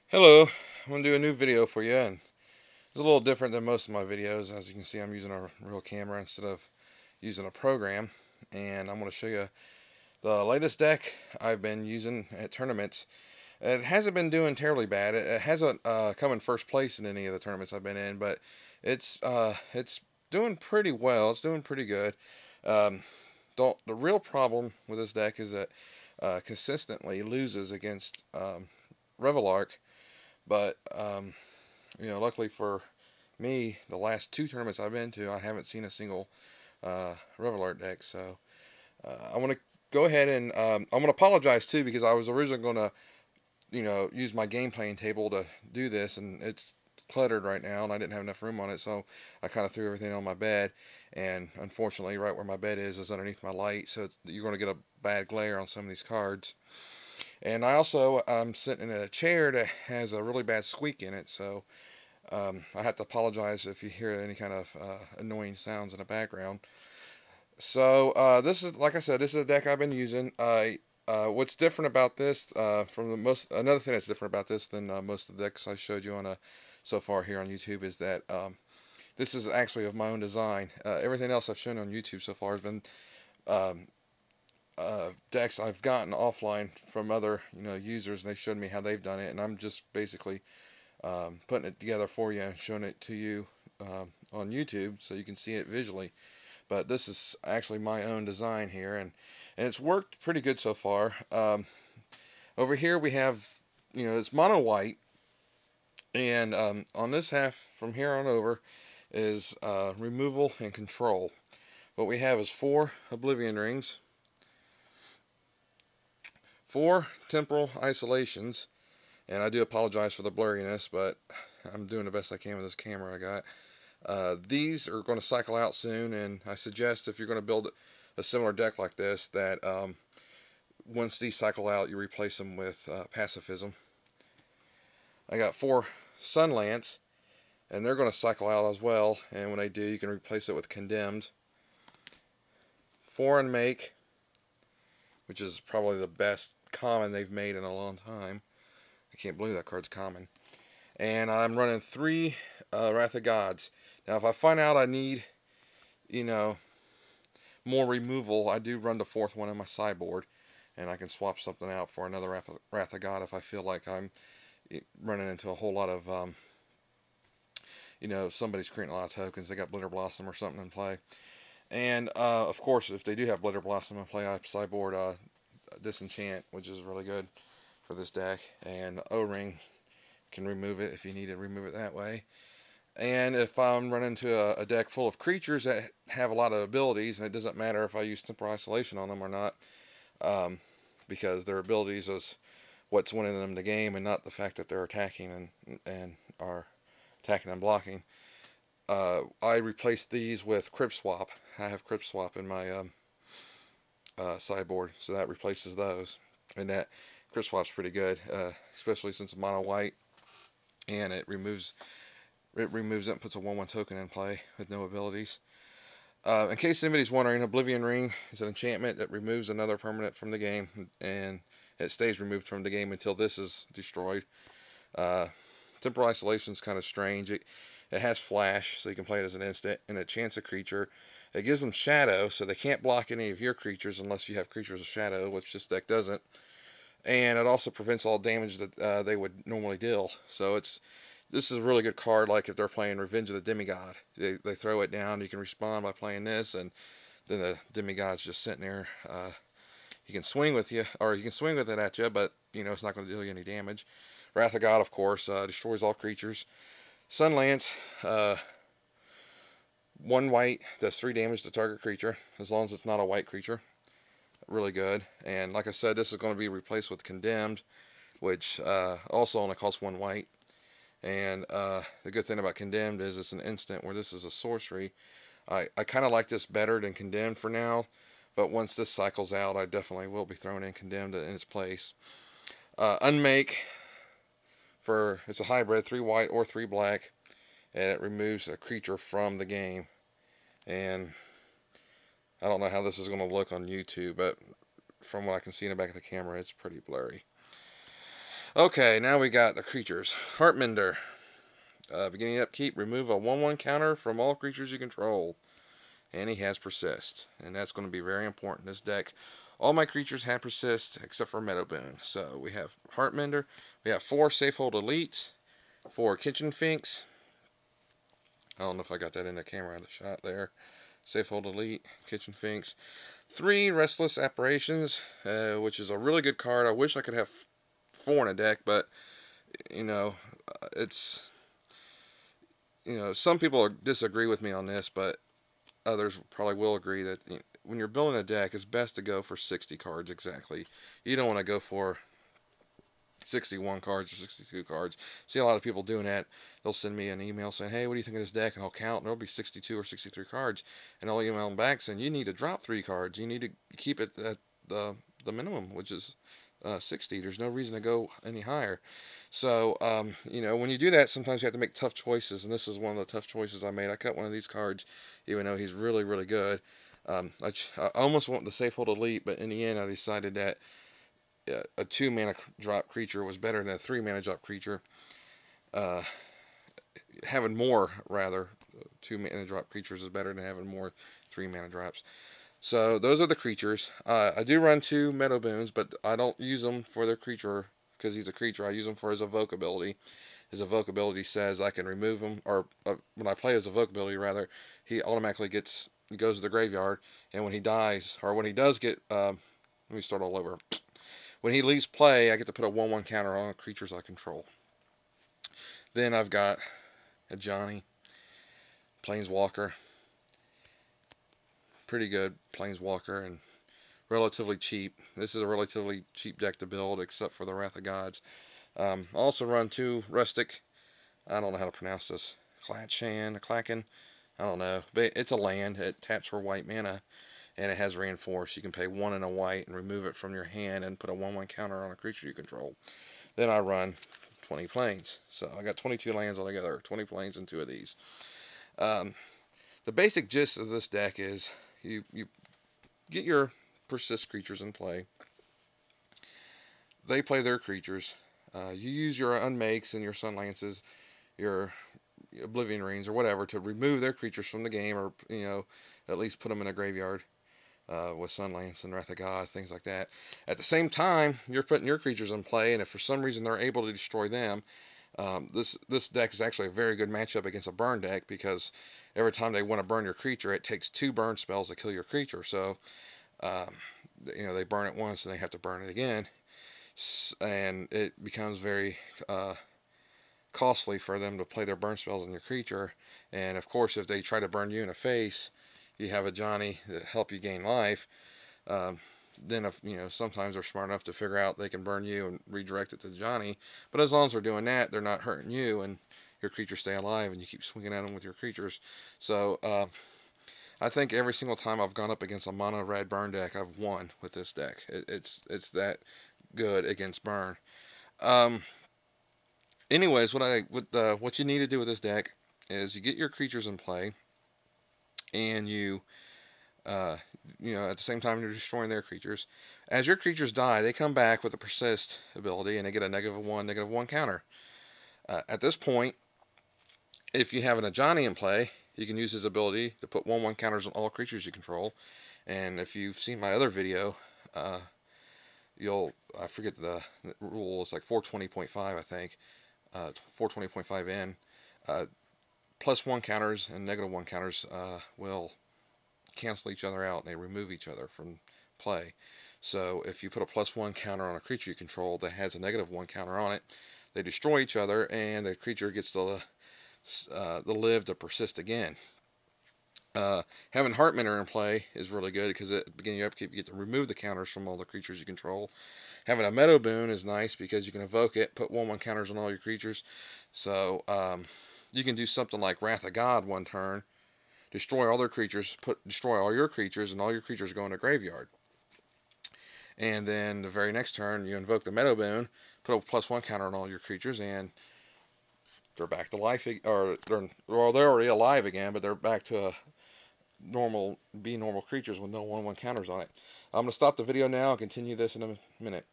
Hello, I'm going to do a new video for you, and it's a little different than most of my videos. As you can see, I'm using a real camera instead of using a program, and I'm going to show you the latest deck I've been using at tournaments. It hasn't been doing terribly bad. It hasn't come in first place in any of the tournaments I've been in, but it's doing pretty well. It's doing pretty good. Um, the real problem with this deck is that consistently loses against Revelark, but luckily for me, the last two tournaments I've been to, I haven't seen a single Revelar deck. So I want to go ahead and I'm going to apologize too because I was originally going to, use my game playing table to do this, and it's cluttered right now, and I didn't have enough room on it, so I kind of threw everything on my bed. And unfortunately, right where my bed is underneath my light, so you're going to get a bad glare on some of these cards. And I also I'm sitting in a chair that has a really bad squeak in it, so I have to apologize if you hear any kind of annoying sounds in the background. So this is, like I said, this is a deck I've been using. What's different about this from the most another thing that's different about this than most of the decks I showed you on so far here on YouTube is that this is actually of my own design. Everything else I've shown on YouTube so far has been um, decks I've gotten offline from other users, and they showed me how they've done it, and I'm just basically putting it together for you and showing it to you on YouTube so you can see it visually. But this is actually my own design here, and it's worked pretty good so far. Over here we have, it's mono white, and on this half from here on over is removal and control. What we have is 4 Oblivion Rings, 4 Temporal Isolations, and I do apologize for the blurriness, but I'm doing the best I can with this camera I got. These are going to cycle out soon, and I suggest if you're going to build a similar deck like this that once these cycle out, you replace them with Pacifism. I got 4 Sunlance, and they're going to cycle out as well, and when they do, you can replace it with Condemned. 4 Unmake, which is probably the best common they've made in a long time. I can't believe that card's common. And I'm running 3 Wrath of Gods. Now, if I find out I need, you know, more removal, I do run the 4th one in my sideboard, and I can swap something out for another Wrath of God if I feel like I'm running into a whole lot of, somebody's creating a lot of tokens. They got Blitter Blossom or something in play. And, of course, if they do have Blitter Blossom in play, I sideboard Disenchant, which is really good for this deck. And O-Ring can remove it if you need to remove it that way. And if I'm running into a deck full of creatures that have a lot of abilities, and it doesn't matter if I use Temporal Isolation on them or not, um, because their abilities is what's winning them the game, and not the fact that they're attacking and are attacking and blocking. I replaced these with Crypt Swap. I have Crypt Swap in my sideboard, so that replaces those. And that Crypt Swap's pretty good, especially since it's mono white, and it removes it and puts a 1/1 token in play with no abilities. In case anybody's wondering, Oblivion Ring is an enchantment that removes another permanent from the game, and it stays removed from the game until this is destroyed. Uh, Temporal Isolation is kind of strange. It has flash, so you can play it as an instant, and it chants a creature. It gives them shadow, so they can't block any of your creatures unless you have creatures with shadow, which this deck doesn't. And it also prevents all damage that they would normally deal. So this is a really good card. Like if they're playing Revenge of the Demigod, they throw it down. You can respond by playing this, and then the Demigod's just sitting there. He can swing with you, or you can swing with it at you, but it's not going to do you any damage. Wrath of God, of course, destroys all creatures. Sunlance, 1 white, does 3 damage to target creature, as long as it's not a white creature. Really good. And like I said, this is going to be replaced with Condemned, which also only costs 1 white. And the good thing about Condemned is it's an instant, where this is a sorcery. I kind of like this better than Condemned for now, but once this cycles out, I definitely will be throwing in Condemned in its place. Unmake, it's a hybrid, 3 white or 3 black, and it removes a creature from the game. And I don't know how this is going to look on YouTube, but from what I can see in the back of the camera, it's pretty blurry. Okay, now we got the creatures. Heartmender. Beginning upkeep, remove a 1/1 counter from all creatures you control. And he has Persist. And that's going to be very important. This deck, all my creatures have Persist except for Meadowboon. So we have Heartmender. We have 4 Safehold Elites, 4 Kitchen Finks. I don't know if I got that in the camera, the shot there. Safehold Elite, Kitchen Finks. 3 Restless Apparitions, which is a really good card. I wish I could have 4 in a deck, but, you know, it's, some people disagree with me on this, but others probably will agree that when you're building a deck, it's best to go for 60 cards exactly. You don't want to go for 61 cards or 62 cards. See a lot of people doing that. They'll send me an email saying, hey, what do you think of this deck? And I'll count, and there'll be 62 or 63 cards. And I'll email them back saying, you need to drop 3 cards. You need to keep it at the minimum, which is 60. There's no reason to go any higher. So, when you do that, sometimes you have to make tough choices. And this is one of the tough choices I made. I cut one of these cards, even though he's really, really good. I almost want the Safehold Elite, but in the end, I decided that a 2 mana drop creature was better than a 3 mana drop creature. Having more, rather, 2 mana drop creatures is better than having more 3 mana drops. So those are the creatures. I do run 2 Meadowboons, but I don't use them for their creature because he's a creature. I use him for his evoke ability. His evoke ability says I can remove him, or when I play his evoke ability, rather, he automatically goes to the graveyard, and when he dies, or when he does get, let me start all over. When he leaves play, I get to put a 1/1 counter on creatures I control. Then I've got a Johnny, Planeswalker, pretty good Planeswalker, and relatively cheap. This is a relatively cheap deck to build, except for the Wrath of Gods. Also run 2 Rustic. I don't know how to pronounce this. Klacken. I don't know. But it's a land. It taps for white mana, and it has Reinforce. You can pay 1 and a white and remove it from your hand and put a 1/1 counter on a creature you control. Then I run 20 planes. So I got 22 lands altogether. 20 planes and 2 of these. The basic gist of this deck is you get your Persist creatures in play. They play their creatures. You use your Unmakes and your Sunlances, your Oblivion Rings or whatever to remove their creatures from the game, or at least put them in a graveyard with Sunlance and Wrath of God, things like that. At the same time, you're putting your creatures in play, and if for some reason they're able to destroy them, this deck is actually a very good matchup against a burn deck, because every time they want to burn your creature, it takes 2 burn spells to kill your creature. So they burn it once and they have to burn it again, and it becomes very costly for them to play their burn spells on your creature. And of course, if they try to burn you in the face, you have a Johnny that help you gain life. Then if sometimes they're smart enough to figure out they can burn you and redirect it to Johnny. But as long as they're doing that, they're not hurting you, and your creatures stay alive, and you keep swinging at them with your creatures. So I think every single time I've gone up against a mono red burn deck, I've won with this deck. It's that good against burn. Anyways, what you need to do with this deck is you get your creatures in play, and you at the same time you're destroying their creatures. As your creatures die, they come back with a Persist ability, and they get a -1 counter. At this point, if you have an Ajani in play, you can use his ability to put 1/1 counters on all creatures you control. And if you've seen my other video, I forget the rule, it's like 420.5, I think, 420.5N. +1 counters and -1 counters will cancel each other out, and they remove each other from play. So if you put a +1 counter on a creature you control that has a -1 counter on it, they destroy each other, and the creature gets to live to persist again. Having Heartmender in play is really good, because at the beginning of your upkeep you get to remove the counters from all the creatures you control. Having a Meadowboon is nice because you can evoke it, put 1/1 counters on all your creatures. So you can do something like Wrath of God one turn, destroy all their creatures, destroy all your creatures, and all your creatures go in the graveyard. And then the very next turn, you invoke the Meadowboon, put a +1 counter on all your creatures, and they're back to life, or they're already alive again, but they're back to normal creatures with no 1/1 counters on it. I'm going to stop the video now and continue this in a minute.